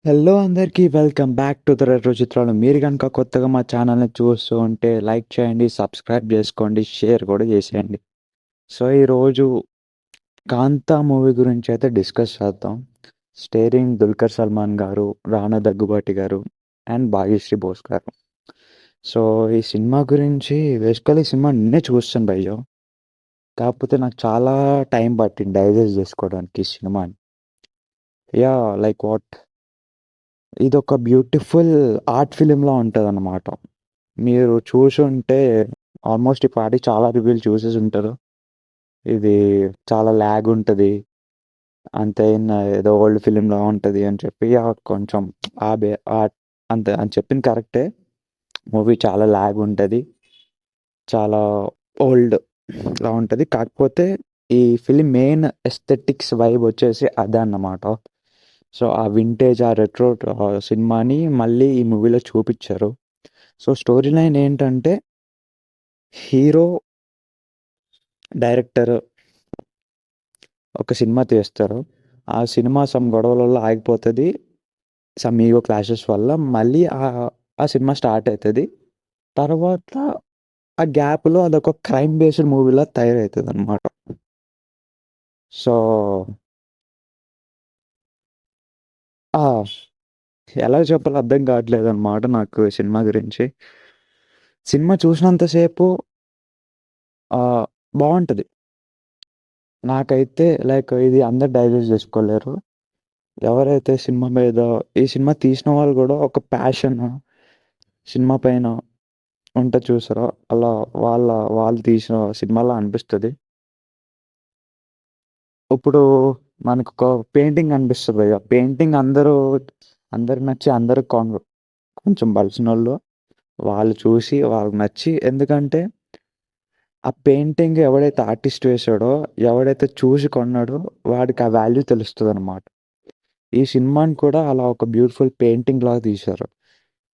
Hello అందరికీ welcome back to the retro చిత్రాలు. మీరు కనుక కొత్తగా మా ఛానల్ని చూస్తూ ఉంటే లైక్ చేయండి, సబ్స్క్రైబ్ చేసుకోండి, షేర్ కూడా చేసేయండి. సో ఈరోజు కాంతా మూవీ గురించి అయితే డిస్కస్ చేద్దాం. స్టేరింగ్ దుల్కర్ సల్మాన్ గారు, రానా దగ్గుబాటి గారు అండ్ భాగ్యశ్రీ బోస్ గారు. సో ఈ సినిమా గురించి బేసికలీ ఈ సినిమా నిన్నే చూస్తాను భయ్యో. కాకపోతే నాకు చాలా టైం పట్టింది డైజెస్ట్ చేసుకోవడానికి ఈ సినిమాని. యా, లైక్ వాట్, ఇదొక బ్యూటిఫుల్ ఆర్ట్ ఫిలింలా ఉంటదన్నమాట. మీరు చూసుంటే ఆల్మోస్ట్ ఈ పాటికి చాలా రివ్యూలు చూసేసి ఉంటారు. ఇది చాలా ల్యాగ్ ఉంటది. అంతే ఏదో ఓల్డ్ ఫిలింలా ఉంటది అని చెప్పి కొంచెం ఆ బే ఆ అంతే అని చెప్పింది కరెక్టే. మూవీ చాలా ల్యాగ్ ఉంటది. చాలా ఓల్డ్ లా ఉంటది. కాకపోతే ఈ ఫిలిం మెయిన్ ఎస్థెటిక్స్ వైబ్ వచ్చేసి అదన్నమాట. సో ఆ వింటేజ్, ఆ రెట్రో సినిమాని మళ్ళీ ఈ మూవీలో చూపిచ్చారు. సో స్టోరీ లైన్ ఏంటంటే, హీరో, డైరెక్టర్ ఒక సినిమా తీస్తారు. ఆ సినిమా సమ్ గొడవలలో ఆగిపోతది. సమ్ ఈగో క్లాషెస్ వల్ల మళ్ళీ ఆ సినిమా స్టార్ట్ అయితది. తర్వాత ఆ గ్యాప్‌లో అదొక క్రైమ్ బేస్డ్ మూవీలా తయారైతదనమాట. సో ఆ! ఎలా చెప్పాలో అర్థం కావట్లేదనమాట నాకు ఈ సినిమా గురించి. సినిమా చూసినంత సేపు బావుంటది. నాకైతే లైక్ ఇది అందరూ డైజెస్ట్ చేసుకోలేరు. ఎవరైతే సినిమా మీద, ఈ సినిమా తీసిన వాళ్ళు గూడా ఒక ప్యాషన్ సినిమా పైన ఉంటది చూసారా? అలా వాళ్ళ వాళ్ళు తీసిన సినిమాలా అనిపిస్తది. ఇప్పుడు మనకొక పెయింటింగ్ అనిపిస్తది భయ్యా. పెయింటింగ్ అందరికి నచ్చి అందరికి కొంచెం బలిసినోళ్ళు వాళ్ళు చూసి వాళ్ళకి నచ్చి, ఎందుకంటే ఆ పెయింటింగ్ ఎవడైతే ఆర్టిస్ట్ వేశాడో, ఎవడైతే చూసి కొన్నాడో వాడికి ఆ వాల్యూ తెలుస్తదనమాట. ఈ సినిమాని కూడా అలా ఒక బ్యూటిఫుల్ పెయింటింగ్ లాగా తీశారు.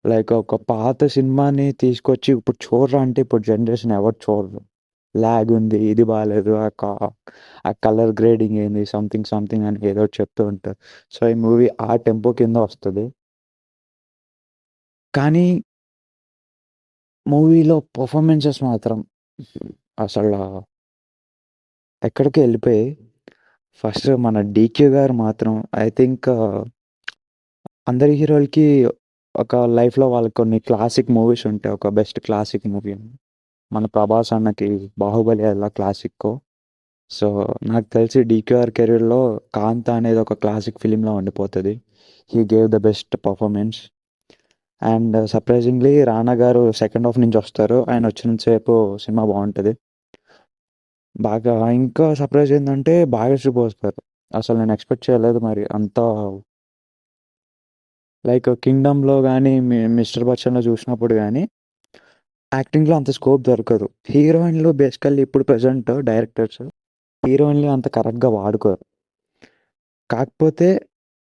లైక్ ఒక పాత సినిమాని తీసుకొచ్చి ఇప్పుడు చూడరా అంటే ఇప్పుడు జనరేషన్ ఎవరు చూడరు. లాగ్ ఉంది, ఇది బాలేదు, ఆ కలర్ గ్రేడింగ్ ఏంది, సంథింగ్ సంథింగ్ అని ఏదో ఒకటి చెప్తూ ఉంటారు. సో ఈ మూవీ ఆ టెంపో కింద వస్తది. కానీ మూవీలో పర్ఫార్మెన్సెస్ మాత్రం అసల ఎక్కడికో ఎళ్ళిపోయాయి. ఫస్ట్ మన 'డీకే' గారు మాత్రం ఐ థింక్ అందరి హీరోలకి ఒక లైఫ్‌లో వాళ్ళకి కొన్ని క్లాసిక్ మూవీస్ ఉంటాయి. ఒక బెస్ట్ క్లాసిక్ మూవీ అని. మన 'ప్రభాస్' అన్నకి 'బాహుబలి' ఎలా క్లాసిక్కో, సో నాకు తెలిసి 'డీకేఆర్' కెరీర్‌లో 'కాంత' అనేది ఒక క్లాసిక్ ఫిల్మ్‌లా ఉండిపోతది. He gave the best performance. And surprisingly 'Rana' గారు సెకండ్ హాఫ్ నుంచి వస్తారు. ఆయన వచ్చినంత సేపు సినిమా బావుంటది. బాగా ఇంకా సర్ప్రైజ్ ఏందంటే 'భాగ్యశ్రీ బోస్' గారు. అసలు నేను ఎక్స్‌పెక్ట్ చేయలేదు మరి అంత లైక్ 'కింగ్డమ్‌లో' గాని, 'మిస్టర్ బచ్చన్‌లో' చూసినప్పుడు గాని యాక్టింగ్‌లో అంత స్కోప్ దొరకదు. హీరోయిన్‌లు బేసికల్లీ ఇప్పుడు ప్రెజెంట్ డైరెక్టర్స్ హీరోయిన్‌లు అంత కరెక్ట్‌గా వాడుకోరు. కాకపోతే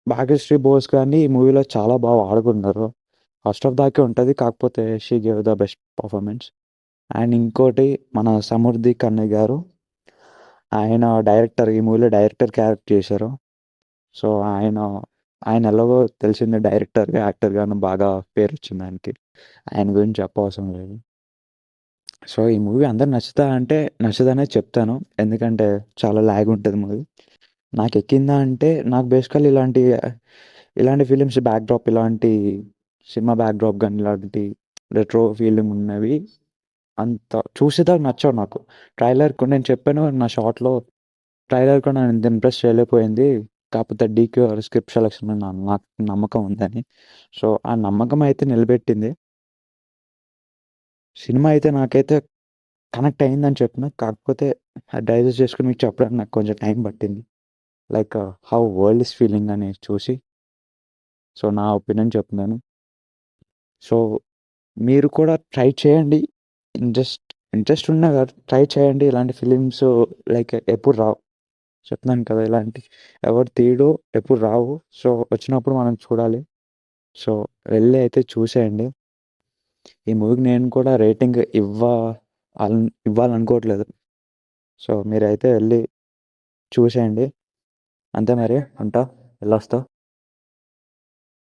'భాగ్యశ్రీ బోస్' గారిని ఈ మూవీలో చాలా బాగా వాడుకున్నారు. ఫస్ట్ హాఫ్ దాకే ఉంటది. కాకపోతే she gave the best performance. And ఇంకోటి మన 'సమృద్ధి కన్నయ్య' గారు. ఆయన డైరెక్టర్, ఈ మూవీలో డైరెక్టర్ క్యారెక్టర్ చేశారు. సో ఆయన ఆయన ఎలాగో తెలిసిందే, డైరెక్టర్‌గా, యాక్టర్‌గాను బాగా పేరొచ్చింది ఆయనకి. ఆయన గురించి చెప్పవసరం లేదు. సో ఈ మూవీ అందరికి నచ్చుతా అంటే నచ్చదనే చెప్తాను. ఎందుకంటే చాలా లాగ్ ఉంటది మూవీ. నాకెక్కిందా అంటే నాకు బేసికల్లీ ఇలాంటి ఫిలిమ్స్ బ్యాక్‌డ్రాప్, ఇలాంటి సినిమా బ్యాక్‌డ్రాప్ గాని, ఇలాంటి రెట్రో ఫీలింగ్ ఉన్నవి అంత చూసేదాకా నచ్చవు నాకు. నేను చెప్పాను నా షార్ట్‌లో, ట్రైలర్ కూడా నన్ను ఇంత ఇంప్రెస్ చేయలేకపోయింది. కాకపోతే 'డీక్యూఆర్' స్క్రిప్ట్ సెలక్షన్ మీద నాకు నమ్మకం ఉందని. సో ఆ నమ్మకం అయితే నిలబెట్టింది. సినిమా అయితే నాకైతే కనెక్ట్ అయిందని చెప్పిన. కాకపోతే అది డైజెస్ట్ చేసుకొని మీకు చెప్పడానికి నాకు కొంచెం టైం పట్టింది. Like how world is feeling అని చూసి. సో నా ఒపీనియన్ చెప్తున్నాను. సో మీరు కూడా ట్రై చేయండి. ఇంట్రెస్ట్ ఇంట్రెస్ట్ ఉన్నా కదా ట్రై చేయండి. ఇలాంటి ఫిలిమ్స్ లైక్ ఎప్పుడు రావు. చెప్తున్నాను కదా, ఇలాంటి ఎవరు తీయడు, ఎప్పుడు రావు. సో వచ్చినప్పుడు మనం చూడాలి. సో వెళ్ళి అయితే చూసేయండి. ఈ మూవీకి నేను కూడా రేటింగ్ ఇవ్వాలనుకోవట్లేదు. సో మీరైతే వెళ్ళి చూసేయండి. అంతే మరి. ఉంటా. వెళ్ళొస్తా.